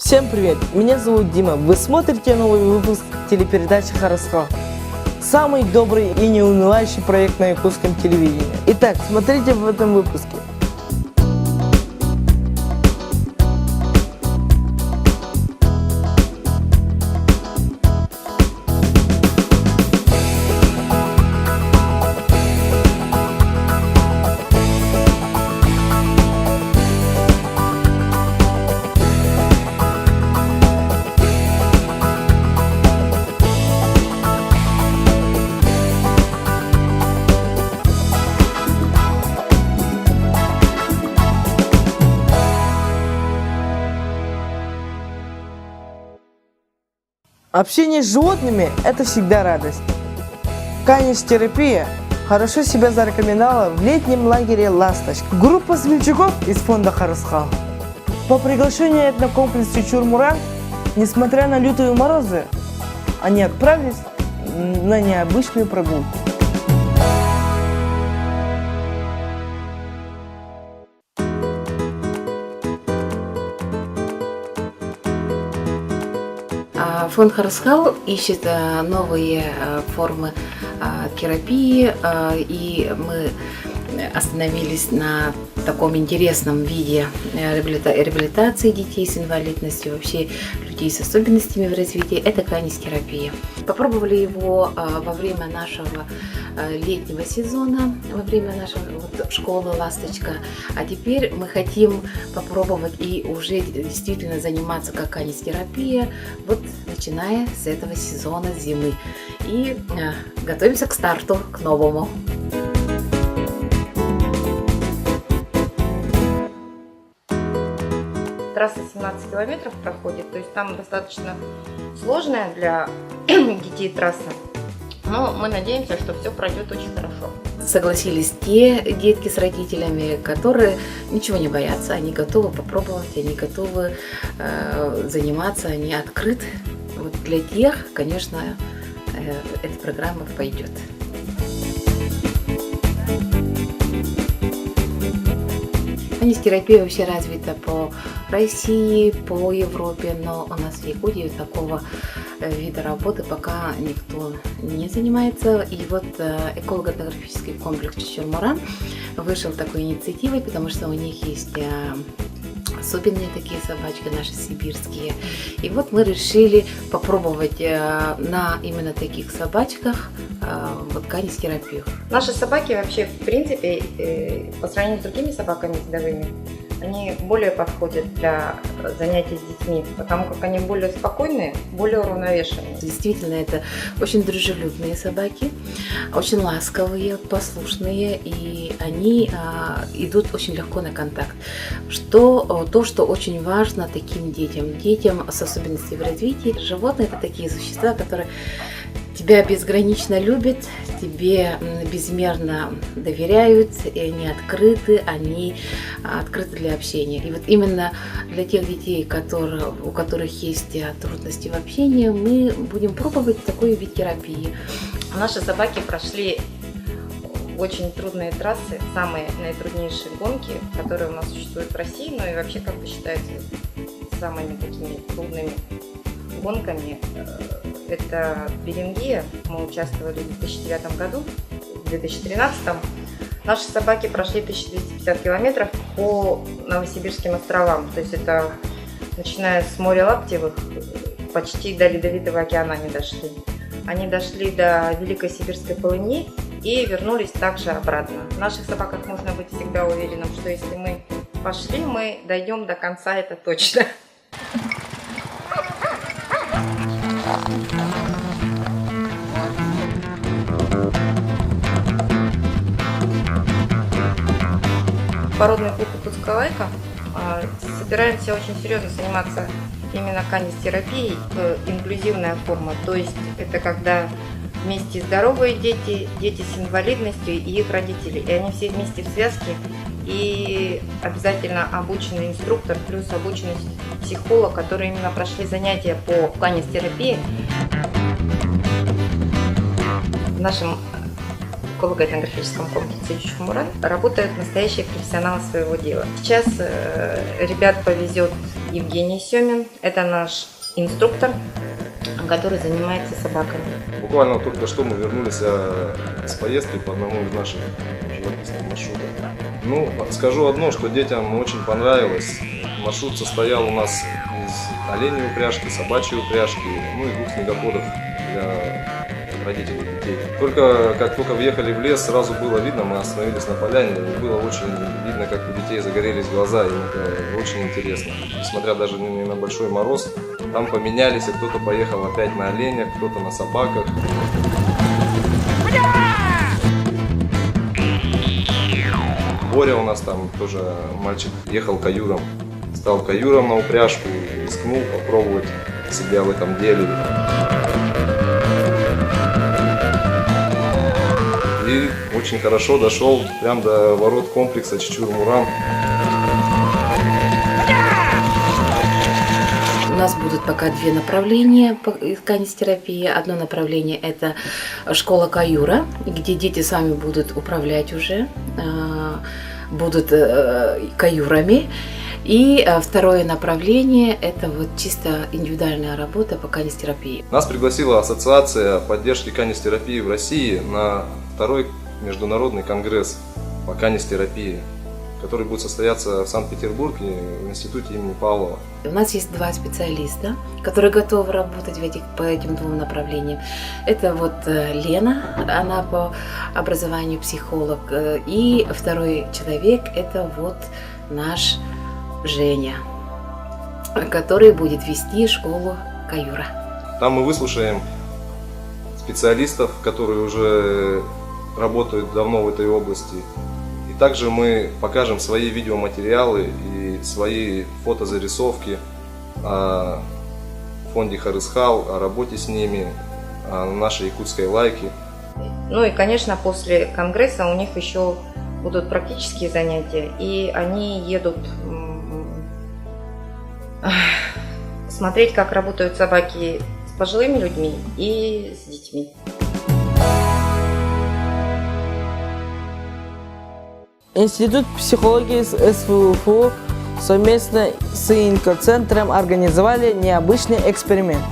Всем привет, меня зовут Дима, вы смотрите новый выпуск телепередачи «Хорошо». Самый добрый и неунывающий проект на якутском телевидении. Итак, смотрите в этом выпуске. Общение с животными – это всегда радость. Канистерапия хорошо себя зарекомендовала в летнем лагере «Ласточка». Группа смельчаков из фонда «Харасхал» по приглашению этнокомплекса Чурмуран, несмотря на лютые морозы, они отправились на необычную прогулку. Фонд Харасхал ищет новые формы терапии, и мы остановились на таком интересном виде реабилитации детей с инвалидностью, вообще людей с особенностями в развитии. Это канистерапия. Попробовали его во время нашего летнего сезона, во время нашей школы «Ласточка», а теперь мы хотим попробовать и уже действительно заниматься как канистерапия, вот начиная с этого сезона зимы, и готовимся к старту, к новому. Трасса 17 километров проходит, то есть там достаточно сложная для детей трасса, но мы надеемся, что все пройдет очень хорошо. Согласились те детки с родителями, которые ничего не боятся, они готовы попробовать, они готовы заниматься, они открыты. Вот для тех, конечно, эта программа пойдет. Канистерапия вообще развита по России, по Европе, но у нас в Якутии такого вида работы пока никто не занимается. И вот эколого-этнографический комплекс Чурмуран вышел такой инициативой, потому что у них есть особенные такие собачки, наши сибирские. И вот мы решили попробовать на именно таких собачках вот канистерапию. Наши собаки вообще, в принципе, по сравнению с другими собаками ездовыми, они более подходят для занятий с детьми, потому как они более спокойные, более уравновешенные. Действительно, это очень дружелюбные собаки, очень ласковые, послушные, и они идут очень легко на контакт. То, что очень важно таким детям с особенностями в развитии. Животные – это такие существа, которые тебя безгранично любят, тебе безмерно доверяют, и они открыты для общения. И вот именно для тех детей, у которых есть трудности в общении, мы будем пробовать такой вид терапии. Наши собаки прошли очень трудные трассы, самые наитруднейшие гонки, которые у нас существуют в России, но и вообще как бы считаются самыми такими трудными гонками. Это Берингия, мы участвовали в 2009 году, в 2013. Наши собаки прошли 1250 километров по Новосибирским островам, то есть это начиная с моря Лаптевых, почти до Ледовитого океана они дошли. Они дошли до Великой Сибирской полыни и вернулись также обратно. В наших собаках можно быть всегда уверенным, что если мы пошли, мы дойдем до конца, это точно. Породный клуб «Якутская-лайка» собираемся очень серьезно заниматься именно канистерапией, инклюзивная форма, то есть это когда вместе здоровые дети, дети с инвалидностью и их родители, и они все вместе в связке, и обязательно обученный инструктор плюс обученный психолог, которые именно прошли занятия по канистерапии. В нашем школо-этнографическом комплексе Чучхумуран работают настоящие профессионалы своего дела. Сейчас ребят повезет Евгений Семин, это наш инструктор, который занимается собаками. Буквально только что мы вернулись с поездки по одному из наших живописных маршрутов. Ну, скажу одно, что детям очень понравилось. Маршрут состоял у нас из оленей упряжки, собачьей упряжки, ну и 2 снегоходов для родителей детей. Как только въехали в лес, сразу было видно, мы остановились на поляне, и было очень видно, как у детей загорелись глаза, им это очень интересно. Несмотря даже не на большой мороз, там поменялись, и кто-то поехал опять на оленях, кто-то на собаках. Боря у нас там тоже мальчик ехал каюром, стал каюром на упряжку, рискнул попробовать себя в этом деле. И очень хорошо дошел прям до ворот комплекса Чучхумуран. У нас будут пока 2 направления по канистерапии. Одно направление – это школа каюра, где дети сами будут управлять уже, будут каюрами. И второе направление – это вот чисто индивидуальная работа по канистерапии. Нас пригласила Ассоциация поддержки канистерапии в России на 2-й международный конгресс по канистерапии, который будет состояться в Санкт-Петербурге в институте имени Павлова. У нас есть 2 специалиста, которые готовы работать по этим 2 направлениям. Это вот Лена, она по образованию психолог, и второй человек – это вот наш Женя, который будет вести школу каюра. Там мы выслушаем специалистов, которые уже работают давно в этой области. И также мы покажем свои видеоматериалы и свои фотозарисовки о фонде Харысхал, о работе с ними, о нашей якутской лайке. Ну и, конечно, после конгресса у них еще будут практические занятия, и они едут смотреть, как работают собаки с пожилыми людьми и с детьми. Институт психологии с СФУФУ совместно с Инкоцентром организовали необычный эксперимент.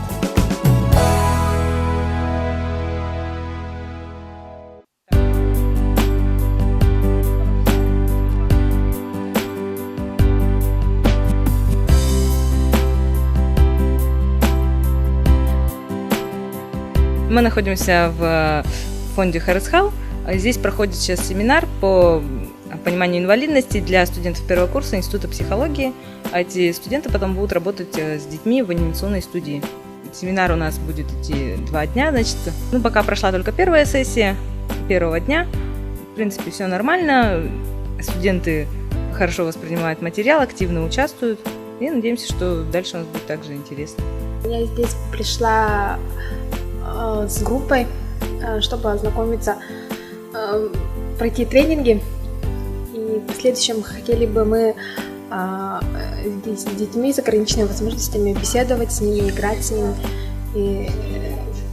Мы находимся в фонде Харысхал. Здесь проходит сейчас семинар по пониманию инвалидности для студентов 1-го курса Института психологии. А эти студенты потом будут работать с детьми в анимационной студии. Семинар у нас будет идти 2 дня, значит. Ну, пока прошла только 1-я сессия 1-го дня. В принципе, все нормально. Студенты хорошо воспринимают материал, активно участвуют. И надеемся, что дальше у нас будет также интересно. Я здесь пришла с группой, чтобы ознакомиться, пройти тренинги. И в последующем хотели бы мы здесь с детьми с ограниченными возможностями беседовать с ними, играть с ними и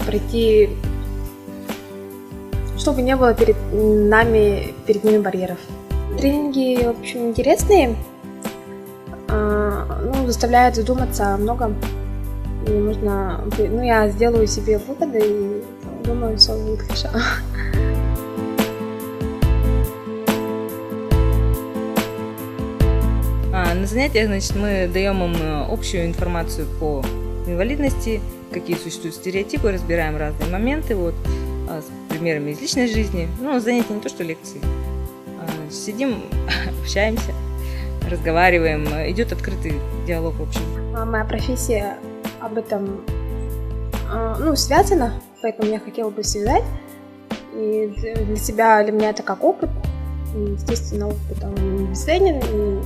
пройти, чтобы не было перед ними барьеров. Тренинги, в общем, интересные, заставляют задуматься о многом. И можно, я сделаю себе выводы и думаю, все будет хорошо. На занятиях, значит, мы даем им общую информацию по инвалидности, какие существуют стереотипы, разбираем разные моменты, вот, с примерами из личной жизни. Занятия не то, что лекции. Сидим, общаемся, разговариваем, идет открытый диалог, в общем. Моя профессия об этом связана, поэтому я хотела бы связать. И для меня это как опыт, и, естественно, опыт он бесценен.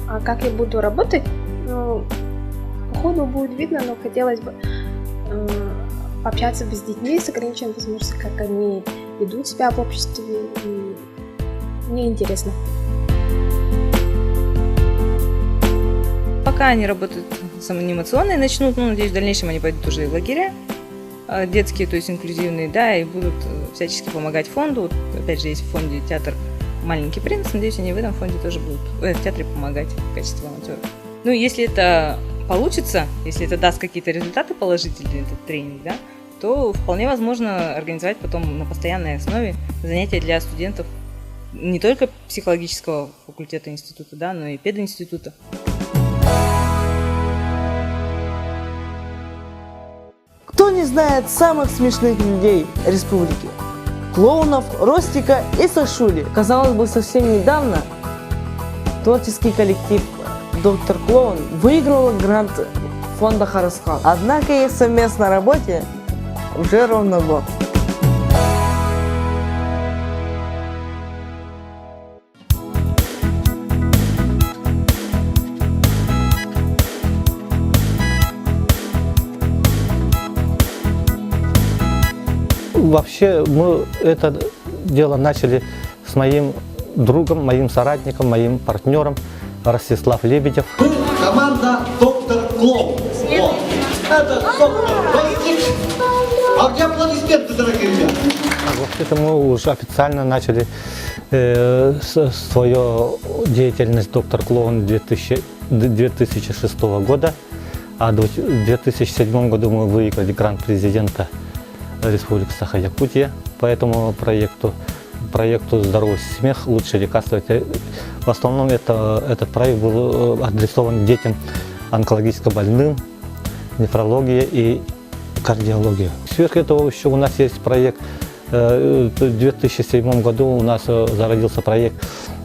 А как я буду работать, по ходу будет видно, но хотелось бы пообщаться с детьми с ограниченными возможностями, как они ведут себя в обществе, и мне интересно. Пока они работают с анимационной, начнут, надеюсь, в дальнейшем они пойдут уже в лагеря. детские, то есть инклюзивные, да, и будут всячески помогать фонду. Вот, опять же, есть в фонде театр «Маленький принц». Надеюсь, они в этом фонде тоже будут в театре помогать в качестве волонтеров. Ну, если это получится, если это даст какие-то результаты положительные, этот тренинг, да, то вполне возможно организовать потом на постоянной основе занятия для студентов не только психологического факультета института, да, но и пединститута. Кто не знает самых смешных людей республики? Клоунов, Ростика и Сашули. Казалось бы, совсем недавно творческий коллектив «Доктор Клоун» выиграл грант фонда Харасхал. Однако их совместной работе уже ровно год. Вообще мы это дело начали с моим другом, моим соратником, моим партнером Ростислав Лебедев. Команда «Доктор Клоун». Вот. Это доктор Войник. А где аплодисменты, дорогие ребята? Вообще-то мы уже официально начали свою деятельность «Доктор Клоун» 2006 года. А в 2007 году мы выиграли грант президента Республики Саха-Якутия по этому проекту «Здоровый смех. Лучшие лекарства». В основном этот проект был адресован детям онкологически больным, нефрология и кардиология. Сверх этого еще у нас есть проект. В 2007 году у нас зародился проект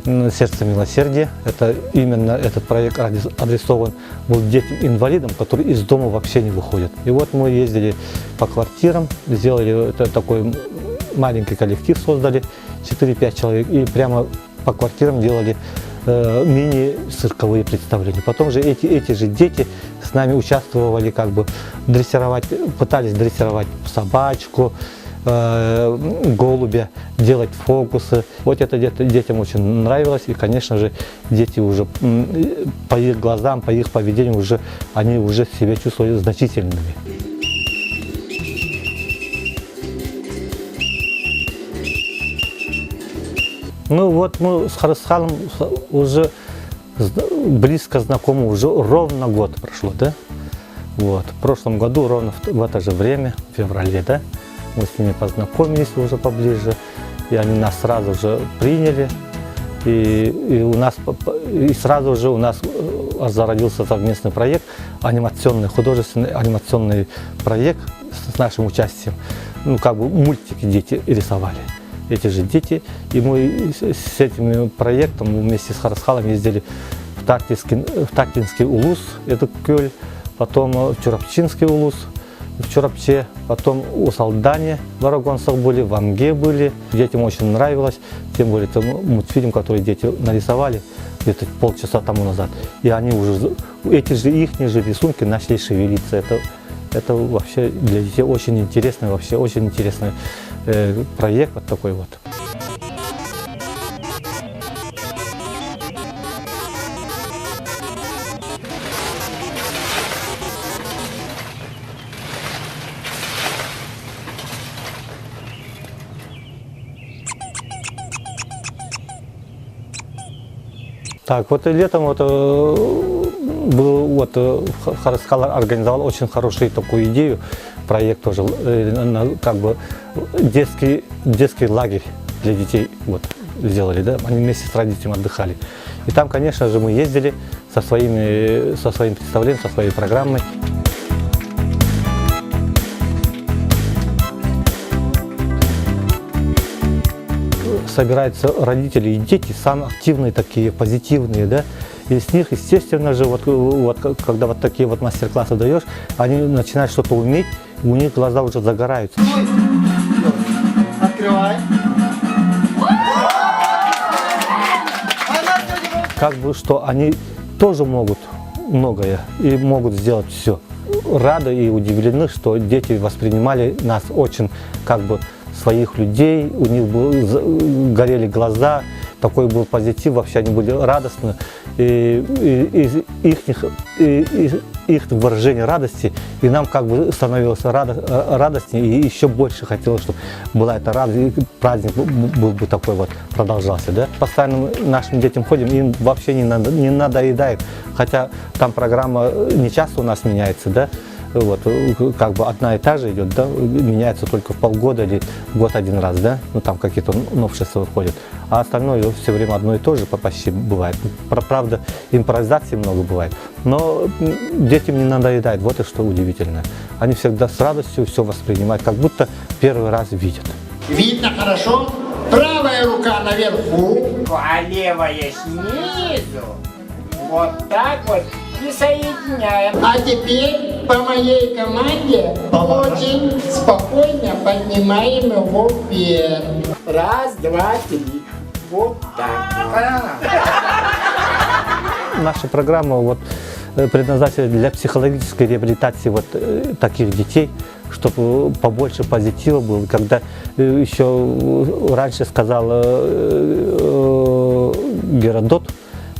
«Сердце милосердия». Это именно этот проект адресован был детям-инвалидам, которые из дома вообще не выходят. И вот мы ездили по квартирам, сделали такой маленький коллектив, создали 4-5 человек, и прямо по квартирам делали мини-цирковые представления. Потом же эти же дети с нами участвовали, пытались дрессировать собачку, голубя, делать фокусы. Вот это детям очень нравилось, и, конечно же, дети уже по их глазам, по их поведению они уже себя чувствовали значительными. Ну вот мы с Харасхалом уже близко знакомы, уже ровно год прошло, да? Вот. В прошлом году, ровно в это же время, в феврале, да, мы с ними познакомились уже поближе, и они нас сразу же приняли, и сразу же у нас зародился совместный проект, художественный анимационный проект с нашим участием. Мультики дети рисовали. Эти же дети, и мы с этим проектом вместе с Харасхалом ездили в Тактинский улус, это Кёль, потом в Чурапчинский улус, в Чурапче, потом у Салдане в Арагонцах были, в Амге были. Детям очень нравилось, тем более это мультфильм, который дети нарисовали где-то полчаса тому назад. И они уже, эти же их рисунки начали шевелиться. Это вообще для детей очень интересный, проект вот такой вот. Так, вот летом Харасхал организовал очень хорошую такую идею, проект тоже, детский лагерь для детей сделали, да, они вместе с родителями отдыхали. И там, конечно же, мы ездили со своим представлением, со своей программой. Собираются родители и дети, самые активные такие, позитивные, да, и с них, естественно же, когда вот такие вот мастер-классы даешь, они начинают что-то уметь, у них глаза уже загораются. Открывай. Что они тоже могут многое и могут сделать все. Рады и удивлены, что дети воспринимали нас очень своих людей, у них горели глаза, такой был позитив, вообще они были радостны. И их выражение радости, и нам как бы становилось радостнее, и еще больше хотелось, чтобы была эта радость, и праздник был бы такой вот, продолжался, да. Постоянно нашим детям ходим, им вообще не надоедает, хотя там программа не часто у нас меняется, да. Вот, как бы одна и та же идет, да, меняется только в полгода или год один раз, да, ну там какие-то новшества выходят, а остальное все время одно и то же почти бывает. Правда, импровизации много бывает, но детям не надоедает, вот и что удивительно. Они всегда с радостью все воспринимают, как будто первый раз видят. Видно хорошо? Правая рука наверху. А левая снизу. Вот так вот. И соединяем. А теперь по моей команде очень спокойно поднимаем его вверх. Раз, два, три. Вот так. Наша программа вот предназначена для психологической реабилитации вот таких детей, чтобы побольше позитива было. Когда еще раньше сказал Геродот,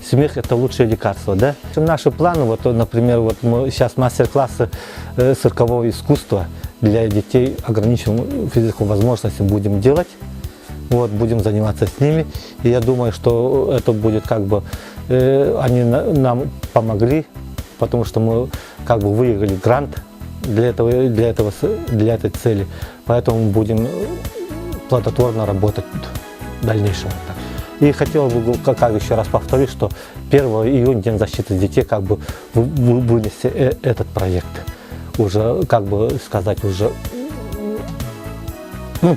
смех – это лучшее лекарство, да? Наши планы, вот, например, вот мы сейчас мастер-классы циркового искусства для детей ограниченных физической возможностью будем делать. Вот, будем заниматься с ними. И я думаю, что это будет как бы, они нам помогли, потому что мы как бы выиграли грант для этой цели. Поэтому будем плодотворно работать в дальнейшем. И хотел бы, как еще раз повторить, что 1 июня, День защиты детей, как бы вынести этот проект. Уже, как бы сказать, уже ну,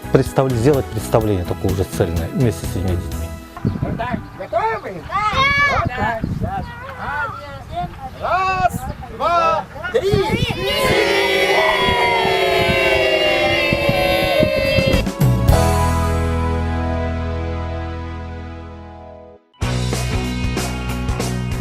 сделать представление такое уже цельное вместе с этими детьми. Вот так. Готовы? Да! Вот так. Раз, два, три.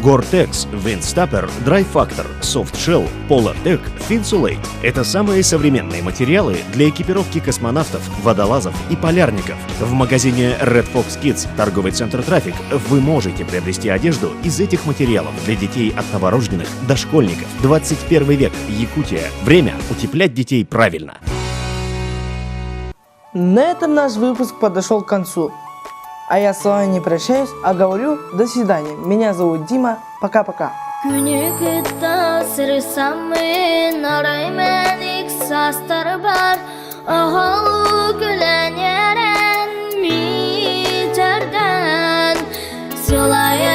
Gore-Tex, Windstopper, Dry Factor, Soft Shell, Polartec, Finsulate – это самые современные материалы для экипировки космонавтов, водолазов и полярников. В магазине Red Fox Kids, торговый центр «Трафик», вы можете приобрести одежду из этих материалов для детей от новорожденных до школьников. 21 век, Якутия. Время утеплять детей правильно. На этом наш выпуск подошел к концу. А я с вами не прощаюсь, а говорю до свидания. Меня зовут Дима. Пока-пока. Sılaya